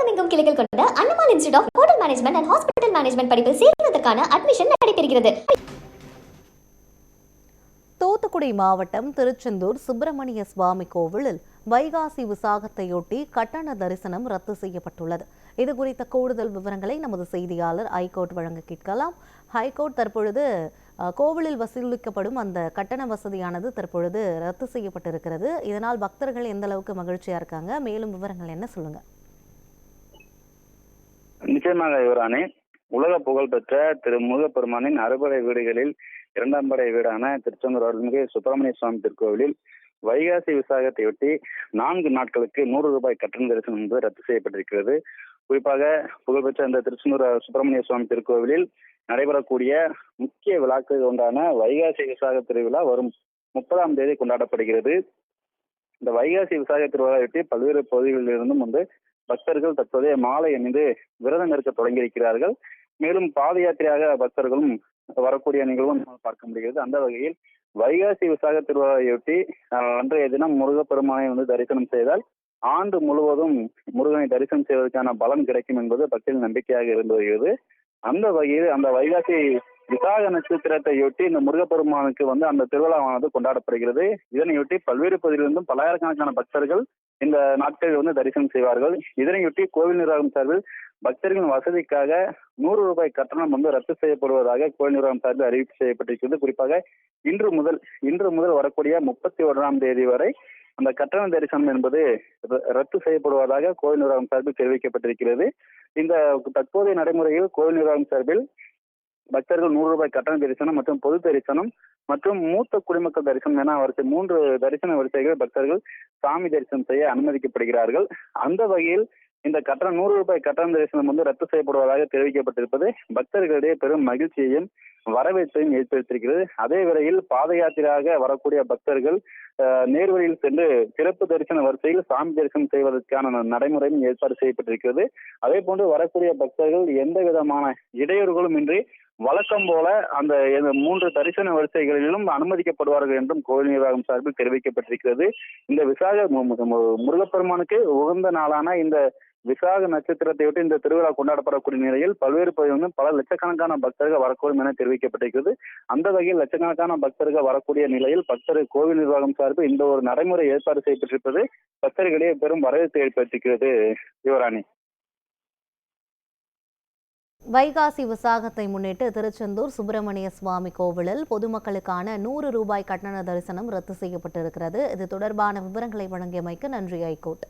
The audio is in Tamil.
தமிழகமெங்கும் கிளைகள் கொண்ட Annamal institute of hotel management and hospital management படிப்பில் சேர்வதற்கான அட்மிஷன் நடைபெறுகிறது. தூத்துக்குடி மாவட்டம் திருச்செந்தூர் சுப்பிரமணிய சுவாமி கோவிலில் வைகாசி விசாகத்தையொட்டி கட்டண தரிசனம் ரத்து செய்யப்பட்டுள்ளது. இது குறித்த கூடுதல் விவரங்களை நமது செய்தியாளர் ஹைகோர்ட் வழங்க கேட்கலாம். ஹைகோர்ட் தற்பொழுது கோவிலில் வசூலிக்கப்படும் அந்த கட்டண வசதியானது தற்பொழுது ரத்து செய்யப்பட்டிருக்கிறது. இதனால் பக்தர்கள் எந்த அளவுக்கு மகிழ்ச்சியா இருக்காங்க, மேலும் விவரங்கள் என்ன சொல்லுங்க? நிச்சயமாக யுவராணி, உலக புகழ்பெற்ற திரு முருகப்பெருமானின் அறுபடை வீடுகளில் இரண்டாம் படை வீடான திருச்செந்தூர் அருள்மிகு சுப்பிரமணிய சுவாமி திருக்கோவிலில் வைகாசி விசாகத்தையொட்டி 4 நாட்களுக்கு 100 ரூபாய் கட்டண தரிசனம் என்பது ரத்து செய்யப்பட்டிருக்கிறது. குறிப்பாக புகழ்பெற்ற இந்த திருச்செந்தூர் சுப்பிரமணிய சுவாமி திருக்கோவிலில் நடைபெறக்கூடிய முக்கிய விழாக்கள் ஒன்றான வைகாசி விசாக திருவிழா வரும் 30ஆம் தேதி கொண்டாடப்படுகிறது. இந்த வைகாசி விசாக திருவிழாவையொட்டி பல்வேறு பகுதிகளில் இருந்தும் பக்தர்கள் தற்போதைய மாலை அணிந்து விரதம் இருக்க தொடங்கியிருக்கிறார்கள். மேலும் பாத யாத்திரையாக பக்தர்களும் வரக்கூடிய நிகழ்வும் பார்க்க முடிகிறது. அந்த வகையில் வைகாசி விசாக திருவிழாவையொட்டி அன்றைய தினம் முருகப்பெருமானை தரிசனம் செய்தால் ஆண்டு முழுவதும் முருகனை தரிசனம் செய்வதற்கான பலன் கிடைக்கும் என்பது பக்தர்கள் நம்பிக்கையாக இருந்து வருகிறது. அந்த வகையில் அந்த வைகாசி விசாக நட்சத்திரத்தையொட்டி இந்த முருகப்பெருமானுக்கு அந்த திருவிழாவானது கொண்டாடப்படுகிறது. இதனையொட்டி பல்வேறு பகுதியிலிருந்தும் பல்லாயிரக்கணக்கான பக்தர்கள் இந்த நாட்களில் தரிசனம் செய்வார்கள். இதனையொட்டி கோவில் நிர்வாகம் சார்பில் பக்தர்களின் வசதிக்காக 100 ரூபாய் கட்டணம் ரத்து செய்யப்படுவதாக கோவில் நிர்வாகம் சார்பில் அறிவிப்பு செய்யப்பட்டிருக்கிறது. குறிப்பாக இன்று முதல் வரக்கூடிய 31ஆம் தேதி வரை அந்த கட்டண தரிசனம் என்பது ரத்து செய்யப்படுவதாக கோவில் நிர்வாகம் சார்பில் தெரிவிக்கப்பட்டிருக்கிறது. இந்த தற்போதைய நடைமுறையில் கோவில் நிர்வாகம் சார்பில் பக்தர்கள் 100 ரூபாய் கட்டண தரிசனம் மற்றும் பொது தரிசனம் மற்றும் மூத்த குடிமக்கள் தரிசனம் என 3 தரிசன வரிசைகள் பக்தர்கள் சாமி தரிசனம் செய்ய அனுமதிக்கப்படுகிறார்கள். அந்த வகையில் இந்த கட்டணம் 100 ரூபாய் கட்டண தரிசனம் ரத்து செய்யப்படுவதாக தெரிவிக்கப்பட்டிருப்பது பக்தர்களிடையே பெரும் மகிழ்ச்சியையும் வரவேற்பையும் ஏற்படுத்தியிருக்கிறது. அதே வேளையில் பாத யாத்திரையாக வரக்கூடிய பக்தர்கள் நேர்வழியில் சென்று சிறப்பு தரிசன வரிசையில் சாமி தரிசனம் செய்வதற்கான நடைமுறையும் ஏற்பாடு செய்யப்பட்டிருக்கிறது. அதே போன்று வரக்கூடிய பக்தர்கள் எந்த விதமான இடையூறுகளும் இன்றி வழக்கம் போல அந்த 3 தரிசன வரிசைகளிலும் அனுமதிக்கப்படுவார்கள் என்றும் கோவில் நிர்வாகம் சார்பில் தெரிவிக்கப்பட்டிருக்கிறது. இந்த விசாக முருகப்பெருமானுக்கு உகந்த நாளான இந்த விசாக நட்சத்திரத்தையொட்டி இந்த திருவிழா கொண்டாடப்படக்கூடிய நிலையில் பல்வேறு பகுதிகளிலும் பல லட்சக்கணக்கான பக்தர்கள் வரக்கூடும் என தெரிவிக்கப்பட்டிருக்கிறது. அந்த வகையில் லட்சக்கணக்கான பக்தர்கள் வரக்கூடிய நிலையில் கோவில் நிர்வாகம் சார்பில் இந்த ஒரு நடைமுறை ஏற்பாடு செய்யப்பட்டிருப்பது பக்தர்களிடையே பெரும் வரவேற்பை ஏற்படுத்தியிருக்கிறது. யுவராணி, வைகாசி விசாகத்தை முன்னிட்டு திருச்செந்தூர் சுப்பிரமணிய சுவாமி கோவிலில் பொதுமக்களுக்கான 100 ரூபாய் கட்டண தரிசனம் ரத்து செய்யப்பட்டிருக்கிறது. இது தொடர்பான விவரங்களை வழங்கியமைக்கு நன்றி ஹைகோர்ட்.